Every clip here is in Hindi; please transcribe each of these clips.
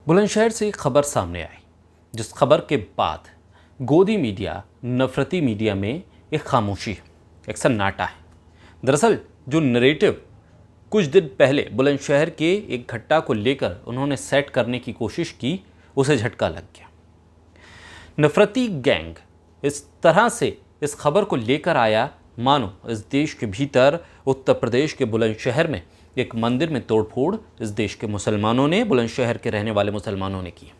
बुलंदशहर से एक खबर सामने आई, जिस खबर के बाद गोदी मीडिया, नफरती मीडिया में एक खामोशी है, एक सन्नाटा है। दरअसल जो नरेटिव कुछ दिन पहले बुलंदशहर के एक घटना को लेकर उन्होंने सेट करने की कोशिश की, उसे झटका लग गया। नफरती गैंग इस तरह से इस खबर को लेकर आया मानो इस देश के भीतर उत्तर प्रदेश के बुलंदशहर में एक मंदिर में तोड़फोड़ इस देश के मुसलमानों ने, बुलंदशहर के रहने वाले मुसलमानों ने की।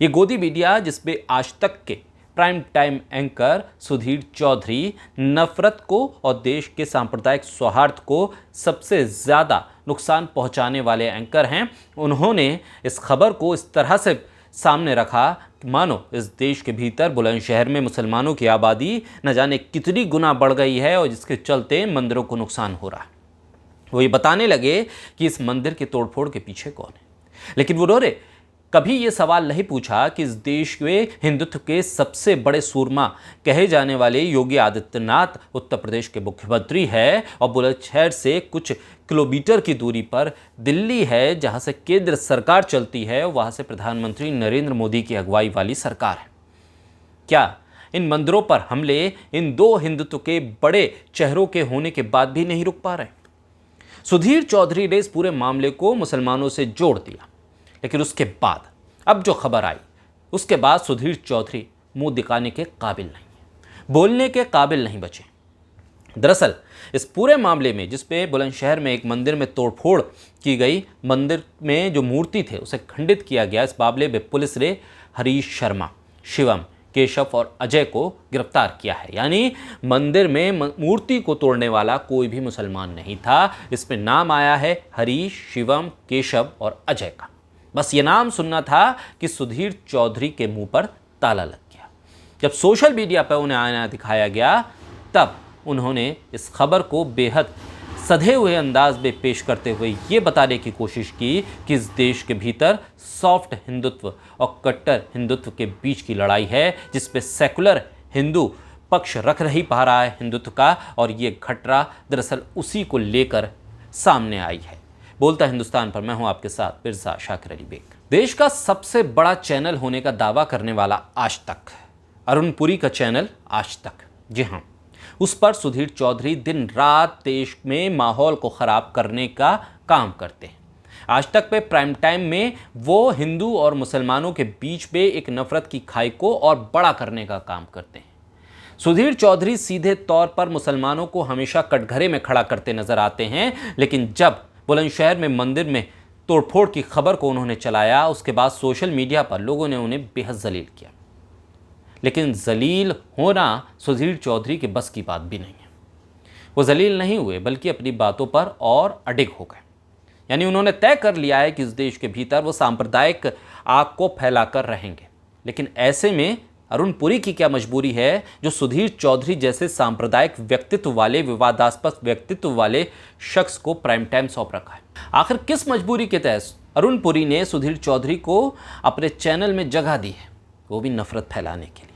ये गोदी मीडिया जिसमें आज तक के prime time anchor Sudhir Chaudhary नफरत को और देश के सांप्रदायिक सौहार्द को सबसे ज़्यादा नुकसान पहुंचाने वाले एंकर हैं, उन्होंने इस खबर को इस तरह से सामने रखा मानो इस देश के भीतर बुलंदशहर में मुसलमानों की आबादी न जाने कितनी गुना बढ़ गई है और जिसके चलते मंदिरों को नुकसान हो रहा है। वो ये बताने लगे कि इस मंदिर के तोड़फोड़ के पीछे कौन है, लेकिन उन्होंने कभी ये सवाल नहीं पूछा कि इस देश में हिंदुत्व के सबसे बड़े सूरमा कहे जाने वाले योगी आदित्यनाथ उत्तर प्रदेश के मुख्यमंत्री है और बुलंदशहर से कुछ किलोमीटर की दूरी पर दिल्ली है, जहां से केंद्र सरकार चलती है, वहां से प्रधानमंत्री नरेंद्र मोदी की अगुवाई वाली सरकार है। क्या इन मंदिरों पर हमले इन दो हिंदुत्व के बड़े चेहरों के होने के बाद भी नहीं रुक पा रहे? सुधीर चौधरी ने इस पूरे मामले को मुसलमानों से जोड़ दिया, लेकिन उसके बाद अब जो खबर आई उसके बाद सुधीर चौधरी मुंह दिखाने के काबिल नहीं है, बोलने के काबिल नहीं बचे। दरअसल इस पूरे मामले में जिसपे बुलंदशहर में एक मंदिर में तोड़फोड़ की गई, मंदिर में जो मूर्ति थे उसे खंडित किया गया, इस मामले में पुलिस ने हरीश शर्मा, शिवम, केशव और अजय को गिरफ्तार किया है। यानी मंदिर में मूर्ति को तोड़ने वाला कोई भी मुसलमान नहीं था। इसमें नाम आया है हरीश, शिवम, केशव और अजय का। बस ये नाम सुनना था कि सुधीर चौधरी के मुंह पर ताला लग गया। जब सोशल मीडिया पर उन्हें आना दिखाया गया, तब उन्होंने इस खबर को बेहद सधे हुए अंदाज में पेश करते हुए ये बताने की कोशिश की कि इस देश के भीतर सॉफ्ट हिंदुत्व और कट्टर हिंदुत्व के बीच की लड़ाई है, जिसपे सेकुलर हिंदू पक्ष रख नहीं पा रहा है हिंदुत्व का, और ये घटना दरअसल उसी को लेकर सामने आई है। बोलता हिंदुस्तान पर मैं हूं आपके साथ मिर्जा शाकिर अली बेग। देश का सबसे बड़ा चैनल होने का दावा करने वाला आज तक, अरुण पुरी का चैनल आज तक, जी हाँ, उस पर सुधीर चौधरी दिन रात देश में माहौल को ख़राब करने का काम करते हैं। आज तक पे प्राइम टाइम में वो हिंदू और मुसलमानों के बीच में एक नफरत की खाई को और बड़ा करने का काम करते हैं। सुधीर चौधरी सीधे तौर पर मुसलमानों को हमेशा कटघरे में खड़ा करते नजर आते हैं, लेकिन जब बुलंदशहर में मंदिर में तोड़फोड़ की खबर को उन्होंने चलाया, उसके बाद सोशल मीडिया पर लोगों ने उन्हें बेहद जलील किया। लेकिन जलील होना सुधीर चौधरी के बस की बात भी नहीं है। वो जलील नहीं हुए, बल्कि अपनी बातों पर और अडिग हो गए। यानी उन्होंने तय कर लिया है कि इस देश के भीतर वो सांप्रदायिक आग को फैलाकर रहेंगे। लेकिन ऐसे में अरुण पुरी की क्या मजबूरी है, जो सुधीर चौधरी जैसे सांप्रदायिक व्यक्तित्व वाले, विवादास्पद व्यक्तित्व वाले शख्स को प्राइम टाइम सौंप रखा है? आखिर किस मजबूरी के तहत अरुण पुरी ने सुधीर चौधरी को अपने चैनल में जगह दी है, वो भी नफरत फैलाने के लिए?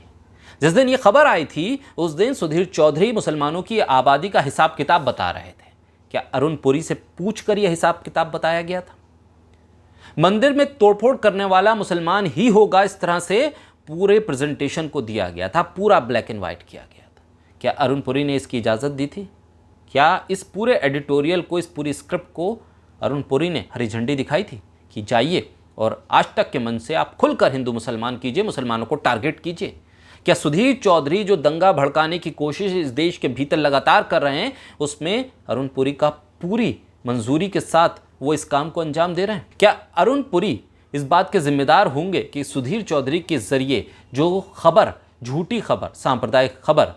जिस दिन ये खबर आई थी, उस दिन सुधीर चौधरी मुसलमानों की आबादी का हिसाब किताब बता रहे थे। क्या अरुण पुरी से पूछकर यह हिसाब किताब बताया गया था? मंदिर में तोड़फोड़ करने वाला मुसलमान ही होगा, इस तरह से पूरे प्रेजेंटेशन को दिया गया था, पूरा ब्लैक एंड व्हाइट किया गया था। क्या अरुण पुरी ने इसकी इजाज़त दी थी? क्या इस पूरे एडिटोरियल को, इस पूरी स्क्रिप्ट को अरुण पुरी ने हरी झंडी दिखाई थी कि जाइए और आज तक के मन से आप खुलकर हिंदू मुसलमान कीजिए, मुसलमानों को टारगेट कीजिए? क्या सुधीर चौधरी जो दंगा भड़काने की कोशिश इस देश के भीतर लगातार कर रहे हैं, उसमें अरुण पुरी का पूरी मंजूरी के साथ वो इस काम को अंजाम दे रहे हैं? क्या अरुण पुरी इस बात के जिम्मेदार होंगे कि सुधीर चौधरी के जरिए जो खबर, झूठी खबर, सांप्रदायिक खबर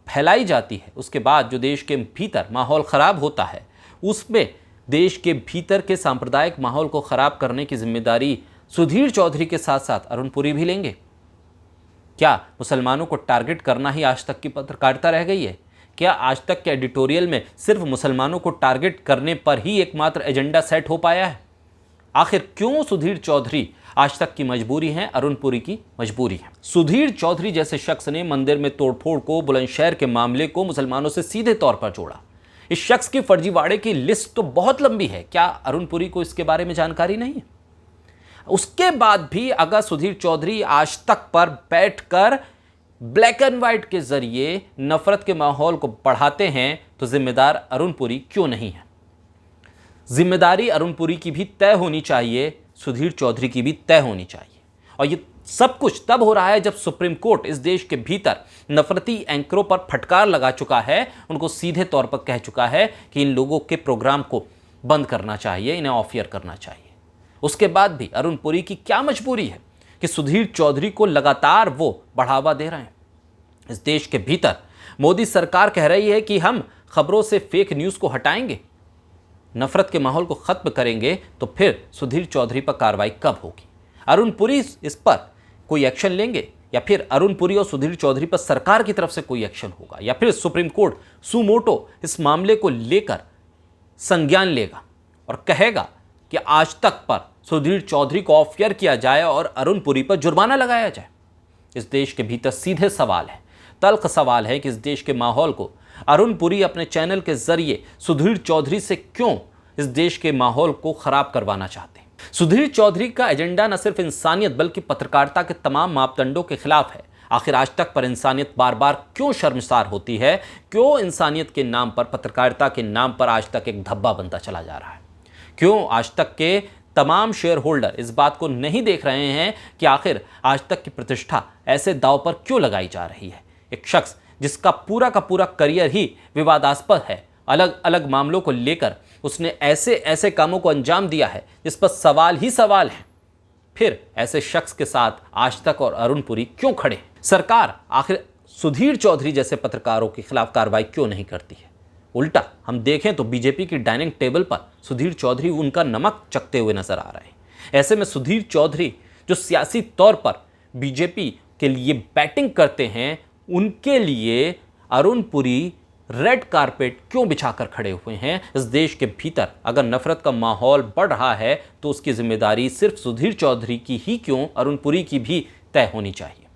फैलाई जाती है, उसके बाद जो देश के भीतर माहौल ख़राब होता है, उसमें देश के भीतर के सांप्रदायिक माहौल को ख़राब करने की जिम्मेदारी सुधीर चौधरी के साथ साथ अरुण पुरी भी लेंगे? क्या मुसलमानों को टारगेट करना ही आज तक की पत्रकारिता रह गई है? क्या आज तक के एडिटोरियल में सिर्फ मुसलमानों को टारगेट करने पर ही एकमात्र एजेंडा सेट हो पाया है? आखिर क्यों सुधीर चौधरी आज तक की मजबूरी है, अरुण पुरी की मजबूरी है? सुधीर चौधरी जैसे शख्स ने मंदिर में तोड़फोड़ को, बुलंदशहर के मामले को मुसलमानों से सीधे तौर पर जोड़ा। इस शख्स की फर्जीवाड़े की लिस्ट तो बहुत लंबी है। क्या अरुण पुरी को इसके बारे में जानकारी नहीं है? उसके बाद भी अगर सुधीर चौधरी आज तक पर बैठकर ब्लैक एंड व्हाइट के जरिए नफरत के माहौल को बढ़ाते हैं तो जिम्मेदार अरुण पुरी क्यों नहीं है? जिम्मेदारी अरुण पुरी की भी तय होनी चाहिए, सुधीर चौधरी की भी तय होनी चाहिए। और ये सब कुछ तब हो रहा है जब सुप्रीम कोर्ट इस देश के भीतर नफरती एंकरों पर फटकार लगा चुका है, उनको सीधे तौर पर कह चुका है कि इन लोगों के प्रोग्राम को बंद करना चाहिए, इन्हें ऑफ एयर करना चाहिए। उसके बाद भी अरुण पुरी की क्या मजबूरी है कि सुधीर चौधरी को लगातार वो बढ़ावा दे रहे हैं? इस देश के भीतर मोदी सरकार कह रही है कि हम खबरों से फेक न्यूज़ को हटाएंगे, नफरत के माहौल को खत्म करेंगे, तो फिर सुधीर चौधरी पर कार्रवाई कब होगी? अरुण पुरी इस पर कोई एक्शन लेंगे या फिर अरुण पुरी और सुधीर चौधरी पर सरकार की तरफ से कोई एक्शन होगा या फिर सुप्रीम कोर्ट सुमोटो इस मामले को लेकर संज्ञान लेगा और कहेगा कि आज तक पर सुधीर चौधरी को ऑफ एयर किया जाए और अरुण पुरी पर जुर्माना लगाया जाए? इस देश के भीतर सीधे सवाल है, तल्ख सवाल है कि इस देश के माहौल को अरुण पुरी अपने चैनल के जरिए सुधीर चौधरी से क्यों इस देश के माहौल को खराब करवाना चाहते हैं? सुधीर चौधरी का एजेंडा न सिर्फ इंसानियत बल्कि पत्रकारिता के तमाम मापदंडों के खिलाफ है। आखिर आज तक पर इंसानियत बार बार क्यों शर्मसार होती है? क्यों इंसानियत के नाम पर, पत्रकारिता के नाम पर आज तक एक धब्बा बनता चला जा रहा है? क्यों आज तक के तमाम शेयर होल्डर इस बात को नहीं देख रहे हैं कि आखिर आज तक की प्रतिष्ठा ऐसे दांव पर क्यों लगाई जा रही है? एक शख्स जिसका पूरा का पूरा करियर ही विवादास्पद है, अलग अलग मामलों को लेकर उसने ऐसे ऐसे कामों को अंजाम दिया है जिस पर सवाल ही सवाल है, फिर ऐसे शख्स के साथ आज तक और अरुण पुरी क्यों खड़े? सरकार आखिर सुधीर चौधरी जैसे पत्रकारों के खिलाफ कार्रवाई क्यों नहीं करती है? उल्टा हम देखें तो बीजेपी की डाइनिंग टेबल पर सुधीर चौधरी उनका नमक चखते हुए नजर आ रहे हैं। ऐसे में सुधीर चौधरी जो सियासी तौर पर बीजेपी के लिए बैटिंग करते हैं, उनके लिए अरुण पुरी रेड कारपेट क्यों बिछाकर खड़े हुए हैं? इस देश के भीतर अगर नफरत का माहौल बढ़ रहा है तो उसकी जिम्मेदारी सिर्फ सुधीर चौधरी की ही क्यों, अरुण पुरी की भी तय होनी चाहिए।